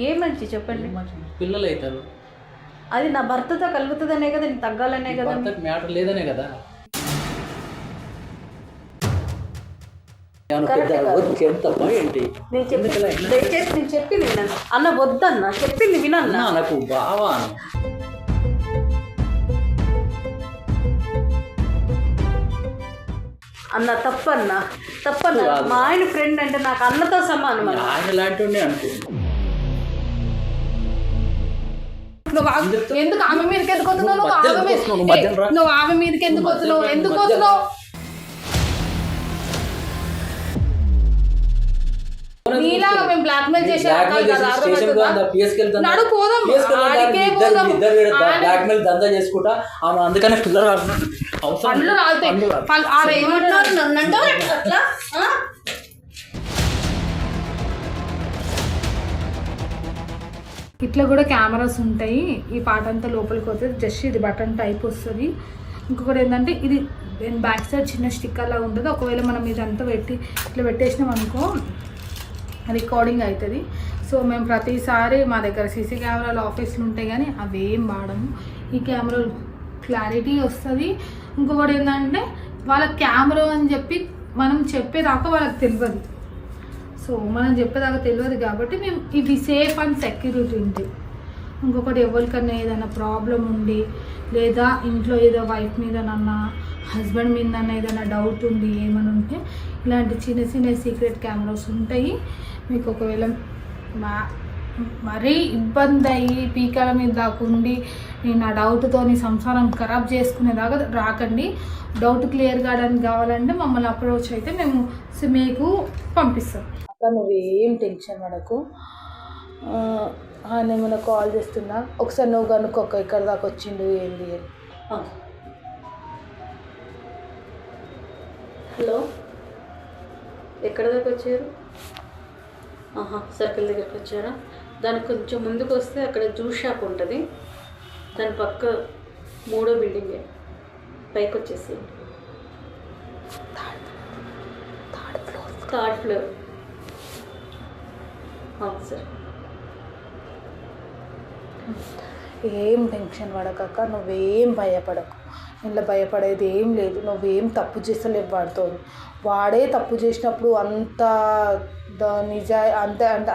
ఏ మంచి చెప్పండి. పిల్లలు అవుతారు. అది నా భర్తతో కలుగుతుందనే కదా, నేను తగ్గాలనే కదా. మ్యాటర్ లేదనే కదా. దయచేసి నేను చెప్పింది విన్నాను అన్న, వద్దన్న చెప్పింది వినన్నా. నాకు బావా అన్న తప్పన్నా, మా ఆయన ఫ్రెండ్ అంటే నాకు అన్నతో సమానం. ఆయన లాంటి అనుకో. ఎందుకు ఆమె మీదకి ఎందుకు వస్తున్నావు? నువ్వు ఆమె మీదకి ఎందుకు వస్తున్నావు? ఎందుకు వస్తున్నావు? నీలాగా మేము బ్లాక్ మెయిల్ చేసాడు పోదాం, దందా చేసుకుంటా ఆమె. అందుకనే పిల్లలు పండ్లు రాలుతాయి. ఇట్లా కూడా కెమెరాస్ ఉంటాయి. ఈ పాట అంతా లోపలికి వస్తుంది. జస్ట్ ఇది బటన్ టైప్ వస్తుంది. ఇంకొకటి ఏంటంటే ఇది బ్యాక్ సైడ్ చిన్న స్టిక్కర్ లాగా ఉంటుంది. ఒకవేళ మనం ఇదంతా పెట్టి ఇట్లా పెట్టేసినాం అనుకో రికార్డింగ్ అవుతుంది. సో మేము ప్రతిసారి మా దగ్గర సీసీ కెమెరాలు ఆఫీస్లో ఉంటాయి కానీ అవేం వాడము. ఈ కెమెరా క్లారిటీ వస్తుంది. ఇంకొకటి ఏంటంటే వాళ్ళ కెమెరా అని చెప్పి మనం చెప్పేదాకా వాళ్ళకి తెలియదు. సో మనం చెప్పేదాకా తెలియదు కాబట్టి మేము ఇవి సేఫ్ అండ్ సెక్యూరిటీ ఉంటాయి. ఇంకొకటి ఎవరికన్నా ఏదైనా ప్రాబ్లం ఉండి లేదా ఇంట్లో ఏదో వైఫ్ మీదనన్నా హస్బెండ్ మీదన్నా ఏదైనా డౌట్ ఉండి ఏమైనా ఉంటే ఇలాంటి చిన్న చిన్న సీక్రెట్ కెమెరాస్ ఉంటాయి. మీకు ఒకవేళ మరీ ఇబ్బంది అయ్యి పీకాల మీద దాకుండి నేను ఆ డౌట్తో నీ సంసారం ఖరాబ్ చేసుకునేదాకా రాకండి. డౌట్ క్లియర్ కావడానికి కావాలంటే మమ్మల్ని అప్రోచ్ అయితే మేము మీకు పంపిస్తాం. అక్క నువ్వేం టెన్షన్ పడకు. ఆయన ఏమైనా కాల్ చేస్తున్నా ఒకసారి నువ్వు కనుక్కోక ఇక్కడ దాకా వచ్చిండు ఏంది అని. హలో, ఎక్కడ దాకా వచ్చారు? సర్కిల్ దగ్గరికి వచ్చారా? దానికి కొంచెం ముందుకు వస్తే అక్కడ జ్యూస్ షాప్ ఉంటుంది. దాని పక్క 3వ బిల్డింగే, పైకి వచ్చేసి థర్డ్ ఫ్లోర్. సార్ ఏం టెన్షన్ పడకక్క, నువ్వేం భయపడకు. ఇంట్లో భయపడేది ఏం లేదు. నువ్వేం తప్పు చేస్తలేవు వాడితో. వాడే తప్పు చేసినప్పుడు అంత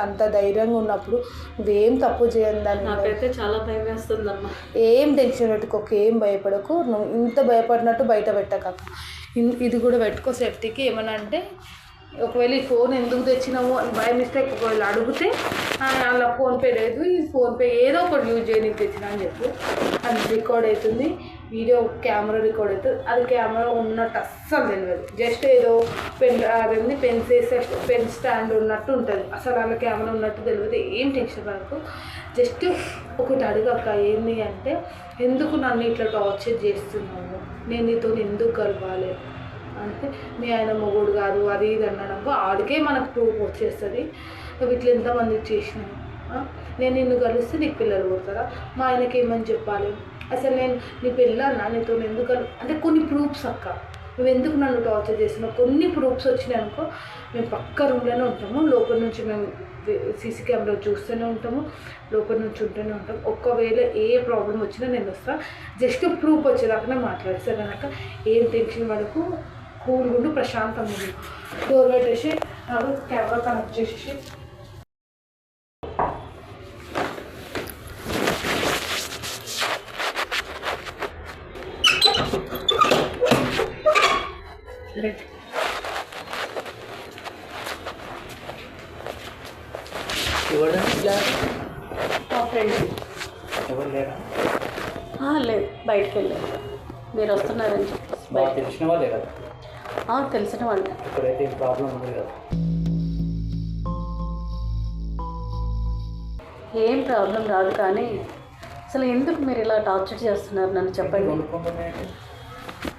అంత ధైర్యంగా ఉన్నప్పుడు నువ్వేం తప్పు చేయని దాన్ని నాకైతే చాలా భయం వేస్తుందమ్మా. ఏం టెన్షన్ పెట్టుకోక, ఏం భయపడకు. నువ్వు ఇంత భయపడినట్టు బయట పెట్టకక్క. ఇది కూడా పెట్టుకో సేఫ్టీకి. ఏమన్నా అంటే ఒకవేళ ఈ ఫోన్ ఎందుకు తెచ్చినావు అని బై మిస్టేక్ ఒకవేళ అడిగితే అలా ఫోన్పే లేదు, ఈ ఫోన్పే ఏదో ఒకటి యూజ్ చేయడానికి తెచ్చినా అని చెప్పు. అది రికార్డ్ అవుతుంది, వీడియో కెమెరా రికార్డ్ అవుతుంది. అది కెమెరా ఉన్నట్టు అస్సలు తెలియదు. జస్ట్ ఏదో పెన్ స్టాండ్ ఉన్నట్టు ఉంటుంది. అసలు అలా కెమెరా ఉన్నట్టు తెలియదు. ఏం టెన్షన్ పడకు. జస్ట్ ఒకటి అడగక్క, ఏంటి అంటే ఎందుకు నన్ను ఇట్లా టార్చర్ చేస్తున్నావు, నేను నీతో ఎందుకు కలవాలి అంటే మీ ఆయన మొగుడు కాదు అది ఇది అన్నాడనుకో ఆడికే మనకు ప్రూఫ్ వచ్చేస్తుంది. ఇట్లా ఎంతమంది చేసినాను, నేను నిన్ను కలిస్తే నీకు పిల్లలు పుడతారా, మా ఆయనకి ఏమని చెప్పాలి, అసలు నేను నీ పిల్లన్నా నీతో ఎందుకు అంటే కొన్ని ప్రూఫ్స్ అక్క. నువ్వు ఎందుకు నన్ను టార్చర్ చేస్తున్నావు కొన్ని ప్రూఫ్స్ వచ్చినాయి అనుకో, మేము పక్క రూమ్లోనే ఉంటాము. లోపల నుంచి మేము సీసీ కెమెరా చూస్తూనే ఉంటాము, లోపల నుంచి ఉంటూనే ఉంటాం. ఒకవేళ ఏ ప్రాబ్లం వచ్చినా నేను వస్తాను. జస్ట్ ప్రూఫ్ వచ్చేదాకా మాట్లాడతాను కనుక ఏం టెన్షన్ పడకు. కూల్ గుండు, ప్రశాంతంగా ఉంది. డోర్ పెట్టేసి కెమెరా కనెక్ట్ చేసేసి లేదు బయటకు వెళ్ళారు. మీరు వస్తున్నారని చెప్పి తెలిసిన వాళ్ళే కదా. తెలిసిన వాళ్ళు. ఇక్కడైతే ప్రాబ్లం ఉంది కదా. ఏం ప్రాబ్లం రాదు కానీ అసలు ఎందుకు మీరు ఇలా టార్చర్ చేస్తున్నారు నన్ను చెప్పండి.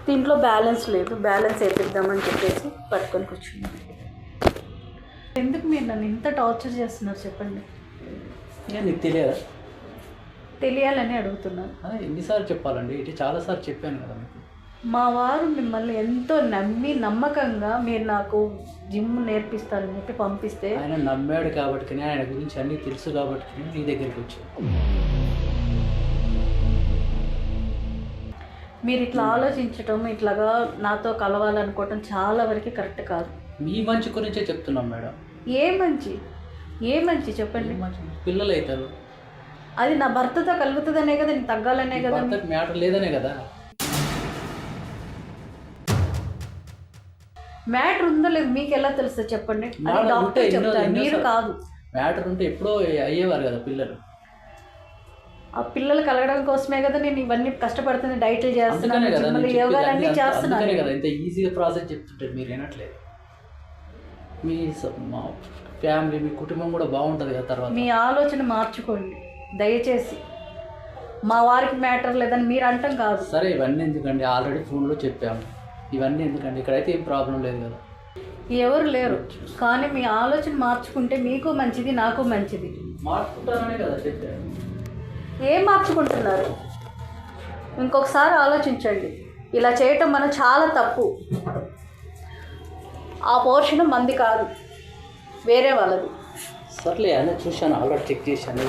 దీంట్లో బ్యాలెన్స్ లేదు, బ్యాలెన్స్ వేపిద్దామని చెప్పేసి పట్టుకొని కూర్చున్నాను. ఎందుకు మీరు నన్ను ఇంత టార్చర్ చేస్తున్నారు చెప్పండి. నీకు తెలియదా? తెలియాలని అడుగుతున్నాను. ఎన్నిసార్లు చెప్పాలండి? ఇటు చాలాసార్లు చెప్పాను కదా మీకు. మా వారు మిమ్మల్ని ఎంతో నమ్మి నమ్మకంగా మీరు నాకు జిమ్ నేర్పిస్తారని చెప్పి పంపిస్తే ఆయన నమ్మాడు కాబట్టి ఆయన గురించి అన్నీ తెలుసు కాబట్టి నీ దగ్గరికి వచ్చాను. మీరు ఇట్లా ఆలోచించటం ఇట్లాగా నాతో కలవాలనుకోవటం చాలా వరకు కరెక్ట్ కాదు. మీ మంచి గురించే చెప్తున్నాం మేడం. ఏ మంచి చెప్పండి. పిల్లలు అవుతారు, అది నా భర్తతో కలుగుతుందనే కదా, నేను తగ్గాలనే కదా. మ్యాటర్ లేదనే కదా. మ్యాటర్ ఉందో లేదు మీకు ఎలా తెలుస్తుంది చెప్పండి. అది డాక్టర్ చెప్తారు, మీరు కాదు. మ్యాటర్ ఉంటే ఎప్పుడో అయ్యేవారు కదా పిల్లలు. ఆ పిల్లలు కలగడం కోసమే కదా నేను ఇవన్నీ కష్టపడుతుంది, డైట్లు చేస్తున్నాను, యోగాలన్నీ చేస్తున్నాను కదా. ఇంత ఈజీగా ప్రాసెస్ చెప్తుంటారు, మీరు వినట్లేదు. మీ ఫ్యామిలీ మీ కుటుంబం కూడా బాగుంటుంది కదా తర్వాత. మీ ఆలోచన మార్చుకోండి దయచేసి. మా వారికి మ్యాటర్ లేదని మీరు అంటాం కాదు. సరే ఇవన్నీ ఎందుకండి, ఆల్రెడీ ఫోన్లో చెప్పాము. ఇవన్నీ ఎందుకండి, ఇక్కడైతే ఏం ప్రాబ్లం లేదు కదా. ఎవరు లేరు, కానీ మీ ఆలోచన మార్చుకుంటే మీకు మంచిది, నాకు మంచిది. మార్చుకుంటారనే కదా చెప్పాను. ఏం మార్చుకుంటున్నారు? ఇంకొకసారి ఆలోచించండి. ఇలా చేయటం మనం చాలా తప్పు. ఆ పోర్షన్ మంది కాదు, వేరే వాళ్ళది. సర్లే అన్నీ చూశాను, ఆల్రెడీ చెక్ చేశాను.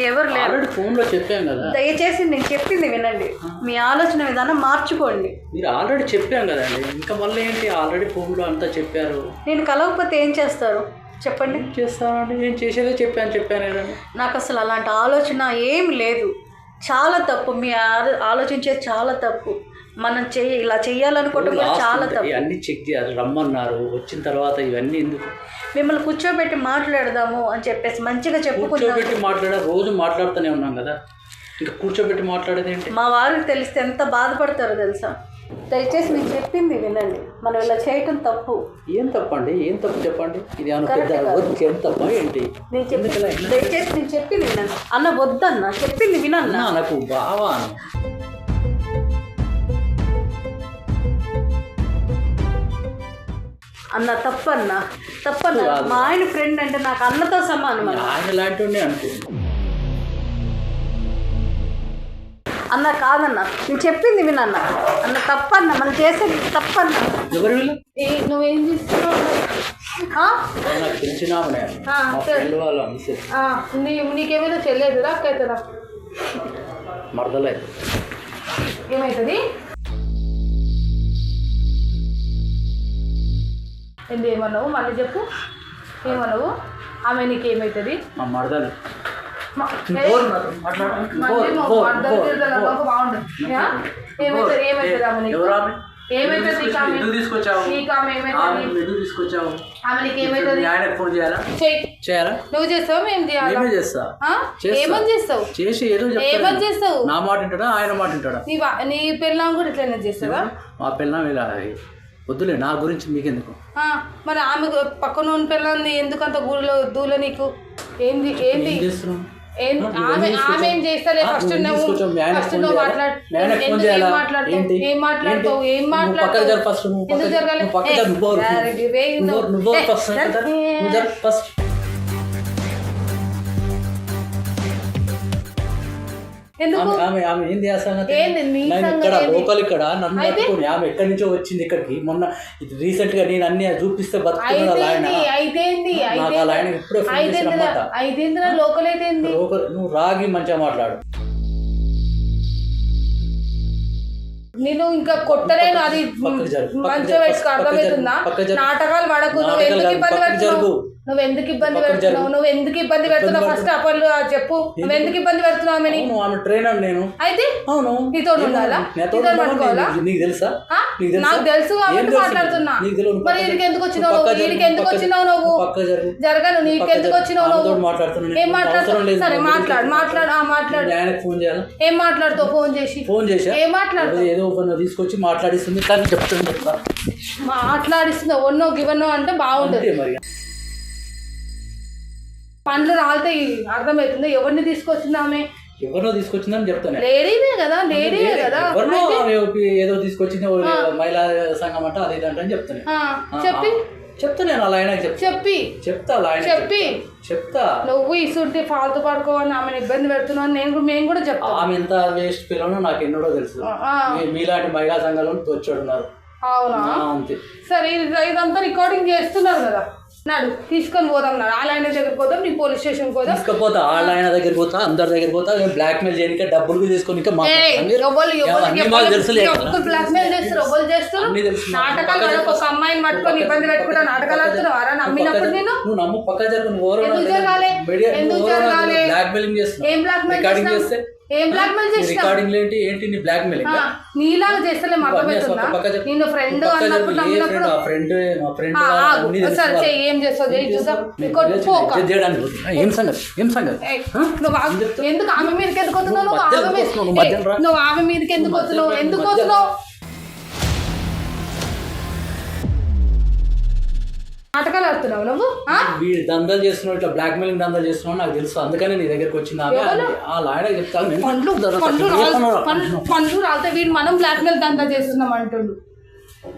ఎవరు లేరు, ఆల్రెడీ ఫోన్లో చెప్పాం కదా. దయచేసి నేను చెప్పింది వినండి, మీ ఆలోచన విధానం మార్చుకోండి. మీరు ఆల్రెడీ చెప్పాం కదండి, ఇంకా మళ్ళీ ఏంటి? ఆల్రెడీ ఫోన్లో అంతా చెప్పారు. నేను కలవకపోతే ఏం చేస్తారు చెప్పండి? ఏం చేస్తానండి, నేను చేసేదే చెప్పాను కదండి. నాకు అసలు అలాంటి ఆలోచన ఏం లేదు. చాలా తప్పు, మీ ఆలోచించేది చాలా తప్పు. మనం ఇలా చెయ్యాలనుకోవడం కూడా చాలా తప్పు. అన్నీ చెక్ చేయాలి, రమ్మన్నారు. వచ్చిన తర్వాత ఇవన్నీ ఎందుకు? మిమ్మల్ని కూర్చోబెట్టి మాట్లాడదాము అని చెప్పేసి మంచిగా కూర్చోబెట్టి రోజు మాట్లాడుతూనే ఉన్నాం కదా, ఇంకా కూర్చోబెట్టి మాట్లాడేది ఏంటి? మా వారికి తెలిస్తే ఎంత బాధపడతారో తెలుసా. దయచేసి నేను చెప్పింది వినండి, మనం ఇలా చేయటం తప్పు. ఏం తప్పండి? ఏం తప్పు చెప్పండి. ఇది ఏం తప్ప ఏంటి? దయచేసి నేను చెప్పింది వినండి అన్న. వద్దన్నా, చెప్పింది వినన్నా. నాకు బావా అన్న తప్పన్నా, మా ఆయన ఫ్రెండ్ అంటే నాకు అన్నతో సమానం. ఆయన లాంటి అనుకో అన్న. కాదన్నా, నేను చెప్పింది వినన్నా. అన్న తప్పన్నా, మనం చేసేది తప్పన్నా. ఎవరు నువ్వేం చేస్తున్నావు? నాకు తెలిసిన నీకేమైనా చెల్లేదు అక్కవుతుందా? మరదలేదు. ఏమవుతుంది? ఏమన్నావు? మళ్ళీ చెప్పు, ఏమన్నావు? ఆమె నీకేమవుతుంది? మా మరదలు. నువ్వు చేస్తావు, మేము ఏమని చేస్తావు? చేసి ఏదో ఏమని చేస్తావు? నా మాట వింటాడా, ఆయన మాట వింటాడా? నీ పిల్లం కూడా ఇట్లా చేస్తావా? మా పిల్లం ఇలా వద్దులే, నా గురించి మీకెందుకు? మరి ఆమె పక్కన ఉన్న పిల్లల్ని ఎందుకు అంత గూడులో దూల నీకు? ఏంది ఏంది ఆమె ఏం చేస్తాలే? ఫస్ట్ నువ్వు మాట్లాడతావు, ఏం మాట్లాడతావు? ఎందుకు జరగాలి? లోకల్ ఇక్కడ నన్ను పట్టుకుని ఆమె ఎక్కడి నుంచో వచ్చింది ఇక్కడికి. మొన్న రీసెంట్ గా నేను అన్ని చూపిస్తే నువ్వు రాగి మంచిగా మాట్లాడు. నేను ఇంకా కొట్టలేను, అది మంచిగా పెట్టుకో, అర్థమవుతుందా? నాటకాలు పడకు. నువ్వు ఎందుకు ఇబ్బంది పెడుతున్నావు? నువ్వు ఎందుకు ఇబ్బంది పెడుతున్నావు? ఫస్ట్ అప్పలు చెప్పు, నువ్వు ఎందుకు ఇబ్బంది పెడుతున్నావు? ఆమె ట్రైనర్ నేను. అయితే అవును, నీతో ఉండాలా? పట్టుకోవాలా? నీకు తెలుసా? నాకు తెలుసు కాబట్టి మాట్లాడుతున్నా. మరి వీడికి ఎందుకు వచ్చినావు? వీడికి ఎందుకు వచ్చినావు? నువ్వు జరగను, నీకు ఎందుకు వచ్చినావు? నువ్వు ఏం మాట్లాడుతావు? సరే మాట్లాడు, మాట్లాడు. ఏం మాట్లాడుతావు? ఫోన్ చేసి ఏం మాట్లాడుతావు? ఏదో తీసుకొచ్చి మాట్లాడిస్తుంది కానీ చెప్తుంది, మాట్లాడిస్తుంది. ఒన్నో గివన్నో అంటే బాగుంటుంది. పండ్లు రాలితాయి, అర్థమవుతుంది. ఎవరిని తీసుకొచ్చింది ఆమె? ఎవరినో తీసుకొచ్చిందని చెప్తాను. లేడీనే కదా, లేడీనే కదా. ఏదో తీసుకొచ్చింది మహిళా సంఘం అంటే అది అని చెప్తాను. చెప్తా నేను అలా ఆయన చెప్తా అలా ఆయన చెప్తా నువ్వు ఇసుంటి ఫాల్తు పడుకోవని ఆమెను ఇబ్బంది పెడుతున్నావు మేము కూడా చెప్తాం. ఆమె ఎంత వేస్ట్ పిల్లనో నాకు ఎన్నడో తెలుసు. మీలాంటి మహిళా సంఘాలు తోచాడున్నారు. అవునా? అంతే. సరే ఇదంతా రికార్డింగ్ చేస్తున్నారు కదా, నాడు తీసుకొని పోదాం. నాడు వాళ్ళ ఆయన దగ్గరికి పోతాం, నీ పోలీస్ స్టేషన్ పోదాం. తీసుకుపోతా, వాళ్ళ ఆయన దగ్గరికి పోతా, అందరి దగ్గరికి పోతా. బ్లాక్ మెయిల్ చేయడానికి డబ్బులు తీసుకొని బ్లాక్ మెయిల్ చేస్తారు, ఎవరు చేస్తారు? నాటకాలు ఒక అమ్మాయిని పట్టుకొని ఇబ్బంది పెట్టుకుంటా నాటకాలు ఆడుతున్నావు. అరా నమ్మినప్పుడు నేను నువ్వు నమ్ము పక్క జరగాలి. ఎందుకు జరగాలి? బ్లాక్ మెయిలింగ్ చేస్తున్నావు. ఏం బ్లాక్ మెయిల్ చేస్తే ఏం బ్లాక్ మెయిల్ చేసినా రికార్డింగ్ ఏంటి నీ బ్లాక్ మెయిలింగ్ నీలాగా చేస్తలే అర్థమవుతుందా? నేను ఫ్రెండ్ అన్నప్పుడు నమ్మినప్పుడు సరే ఏం చేస్తావు చేయి చూద్దాం. ఎందుకు ఆమె మీదకి ఎందుకు వస్తున్నావు? నువ్వు ఆమె మీదకి ఎందుకు వస్తున్నావు? ఎందుకు వస్తున్నావు? నాటకాలు ఆడుతున్నావు నువ్వు. వీడు దందాలు చేస్తున్నావు, ఇట్లా బ్లాక్ మెయిలింగ్ దందాలు చేస్తున్నావు నాకు తెలుసు. అందుకనే నీ దగ్గరికి వచ్చింది. పండ్లు రాలితే వీడు మనం బ్లాక్ మెయిల్ దందా చేస్తున్నాం అంటుండు.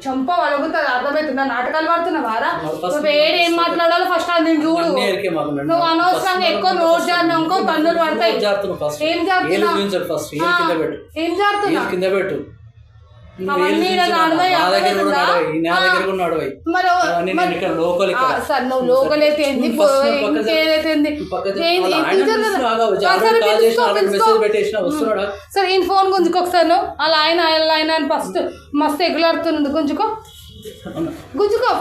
చంప వలుగుతుంది, అర్థమవుతుందా? నాటకాలు పడుతున్నావారా? నువ్వు ఏం మాట్లాడాలో ఫస్ట్ అది నేను చూడు. నువ్వు అనవసరంగా ఎక్కువ నోట్ జారినాకో కన్నులు పడతాయి. ఏం జారుతున్నా? ఏం జారుతున్నా? కింద పెట్టు. నువ్వు లోకల్ అయితే సరే ఈయన ఫోన్ గుంజుకో ఒకసారి. నువ్వు అలా ఆయన అని ఫస్ట్ మస్తు ఎగులాడుతుంది. గుంజుకో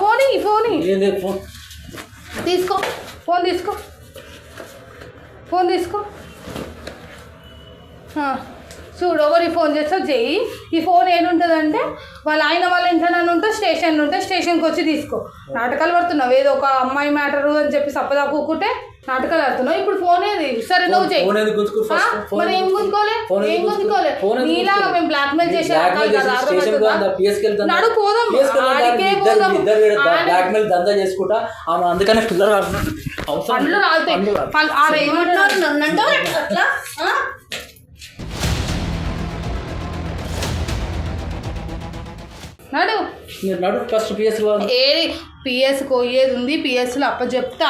ఫోన్ తీసుకో. ఫోన్ తీసుకో. చూడు ఎవరికి ఫోన్ చేస్తావు చెయ్యి. ఈ ఫోన్ ఏముంటుందంటే వాళ్ళ ఇంట్లో ఉంటే స్టేషన్కి వచ్చి తీసుకో. నాటకాలు పడుతున్నావు, ఏదో ఒక అమ్మాయి మ్యాటరు అని చెప్పి సప్పదా కూకుంటే నాటకాలు ఆడుతున్నావు. ఇప్పుడు ఫోన్ ఏది? సరే నువ్వు చెయ్యి. మరి ఏం గుంజుకోలే? నీలాగా మేము బ్లాక్ మెయిల్ చేసే నడు పోదాం. పండ్లు రాలుతాయి. ఆడ ఏమంటున్నారు? నడు ఫస్ట్ పిఎస్ పిఎస్ పోయేది ఉంది. పిఎస్లో అప్పచెప్తా.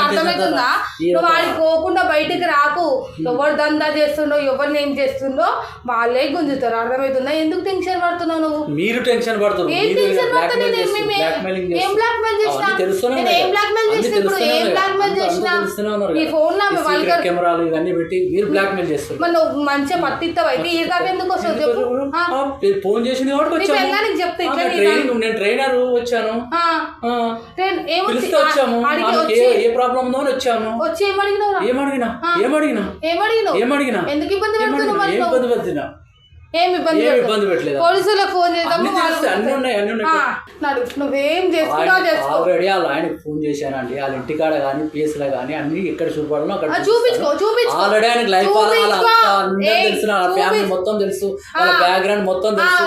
అర్థమవుతుందా? నువ్వు వాడికి పోకుండా బయటికి రాకు. ఎవరు దందా చేస్తుండో ఎవరిని ఏం చేస్తుండో వాళ్ళే గుంజుతారు. అర్థమవుతుందా? ఎందుకు టెన్షన్ పడుతున్నావు నువ్వు? మీరు టెన్షన్ పడుతున్నారు. ఏం టెన్షన్ పడుతున్నా? ఏం బ్లాక్ మెయిల్ చేసినా? నేను ఏం బ్లాక్ మెయిల్ చేసిన? ఇప్పుడు ఏం బ్లాక్ మెయిల్ చేసినా? ఈ ఫోన్ కెమెరాలు ఇవన్నీ పెట్టి మీరు బ్లాక్ మెయిల్ చేస్తారు. మరి నువ్వు మంచిగా పత్తిస్తావు అయితే ఈ దాకా ఎందుకు వస్తావు చెప్పు. ఫోన్ చేసింది చెప్తా ట్రైనర్ వచ్చాను, వచ్చాము. ఏ ప్రాబ్లం ఉందో అని వచ్చాను. వచ్చి ఏమడిగినా ఎందుకు ఇబ్బంది పెడుతున్నా? ఏమి ఇబ్బంది పెట్టలేదు. పోలీసులకు ఫోన్ చేద్దాము. నువ్వేం ఆల్రెడీ వాళ్ళ ఆయనకు ఫోన్ చేశానండి. వాళ్ళ ఇంటికాడ కానీ పిఎస్లో కానీ అన్ని ఎక్కడ చూపడాలో అక్కడ చూపించుకో. ఆల్రెడీ ఆయనకు లైఫ్ తెలుసు, వాళ్ళ ఫ్యామిలీ మొత్తం తెలుసు, వాళ్ళ బ్యాక్గ్రౌండ్ మొత్తం తెలుసు.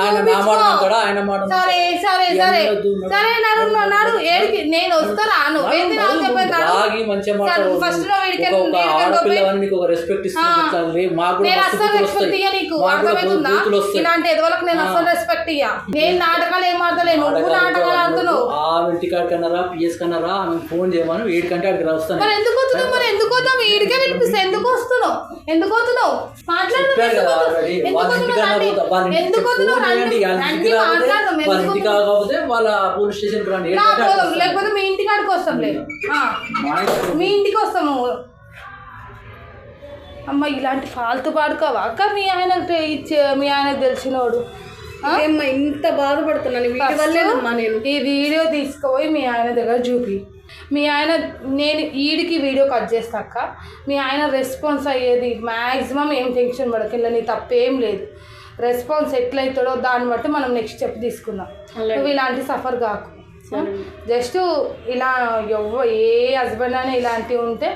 ఆయన నా మాట కూడా ఆయన మాట. నేను వస్తాను. మంచిగా ఆడపిల్ల నీకు ఒక రెస్పెక్ట్ ఇస్తుంది. మాకు ఇలాంటి ఎదవలకు నేను అసలు రెస్పెక్ట్ ఇయ్యా. నేను నాటకాలు ఏం ఆడతలే, నువ్వు నాటకాలు ఆడుతున్నావు. ఆ ఇంటికాడ కన్నారా పిఎస్ కన్నారా ఆమె ఫోన్ చేయమని 8 గంటల అక్కడికి వస్తాను. మరి ఎందుకు వస్తున్నావు? మరి ఎందుకు వద్దాం? వీడికే వినిపిస్తే ఎందుకు వస్తున్నావు? కాకపోతే వాళ్ళ పోలీస్ స్టేషన్ లేకపోతే మీ ఇంటికాడికి వస్తాం. లేదు మీ ఇంటికి వస్తాము. అమ్మ ఇలాంటి ఫాల్తు పాడుకోవా అక్క? మీ ఆయనకు తెలిసినోడు ఇంత బాధపడుతున్నాను. నేను ఈ వీడియో తీసుకుపోయి మీ ఆయన దగ్గర చూపి. మీ ఆయన నేను ఈడికి వీడియో కట్ చేస్తాక మీ ఆయన రెస్పాన్స్ అయ్యేది మ్యాక్సిమం ఏం టెన్షన్ పడకిల్ల, నీ తప్పేం లేదు. రెస్పాన్స్ ఎట్లయితాడో దాన్ని బట్టి మనం నెక్స్ట్ స్టెప్ తీసుకుందాం. నువ్వు ఇలాంటి సఫర్ కాకు. జస్ట్ ఇలా ఏ హస్బెండ్ అయినా ఇలాంటివి ఉంటే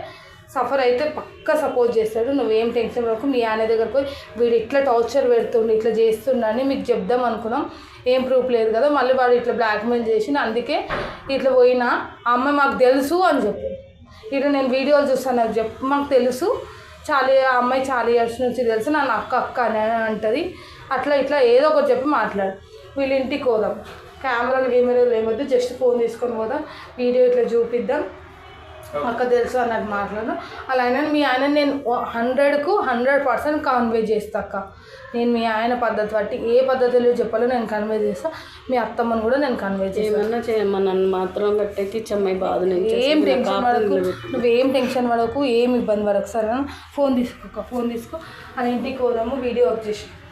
సఫర్ అయితే పక్కా సపోర్ట్ చేస్తాడు. నువ్వేం టెన్షన్ పడకు. మీ ఆయన దగ్గరకు పోయి వీడు ఇట్లా టార్చర్ పెడుతుండు, ఇట్లా చేస్తుండని మీకు చెప్దాం అనుకున్నాం. ఏం ప్రూఫ్ లేదు కదా, మళ్ళీ వాడు ఇట్లా బ్లాక్మెయిల్ చేసి అందుకే ఇట్లా పోయినా ఆ అమ్మాయి మాకు తెలుసు అని చెప్పి ఇట్లా నేను వీడియోలు చూస్తాను నాకు మాకు తెలుసు ఆ అమ్మాయి చాలా ఇయర్స్ నుంచి తెలుసు, నన్ను అక్క అని అంటది. అట్లా ఇట్లా ఏదో ఒకటి చెప్పి మాట్లాడు. వీళ్ళ ఇంటికి పోదాం. కెమెరాలు ఏమొద్దు, జస్ట్ ఫోన్ తీసుకొని పోదాం, వీడియో ఇట్లా చూపిద్దాం, అక్క తెలుసు అన్నట్టు మాట్లాడు. అలా అయినా మీ ఆయన నేను 100% కన్వే చేస్తా అక్క. నేను మీ ఆయన పద్ధతి బట్టి ఏ పద్ధతిలో చెప్పాలో నేను కన్వే చేస్తా. మీ అత్తమ్మను కూడా నేను కన్వే చేస్తాను. ఏమన్నా చేయమ్మా, నన్ను మాత్రం కట్టెక్కిచ్చమ్మాయి బాధ నుంచి. ఏం టెన్షన్ పడకు, నువ్వేం టెన్షన్ పడకు, ఏం ఇబ్బంది పడకు. సరే ఫోన్ తీసుకో, ఫోన్ తీసుకో, అని ఇంటికి పోదాము, వీడియో ఆఫ్ చేసి.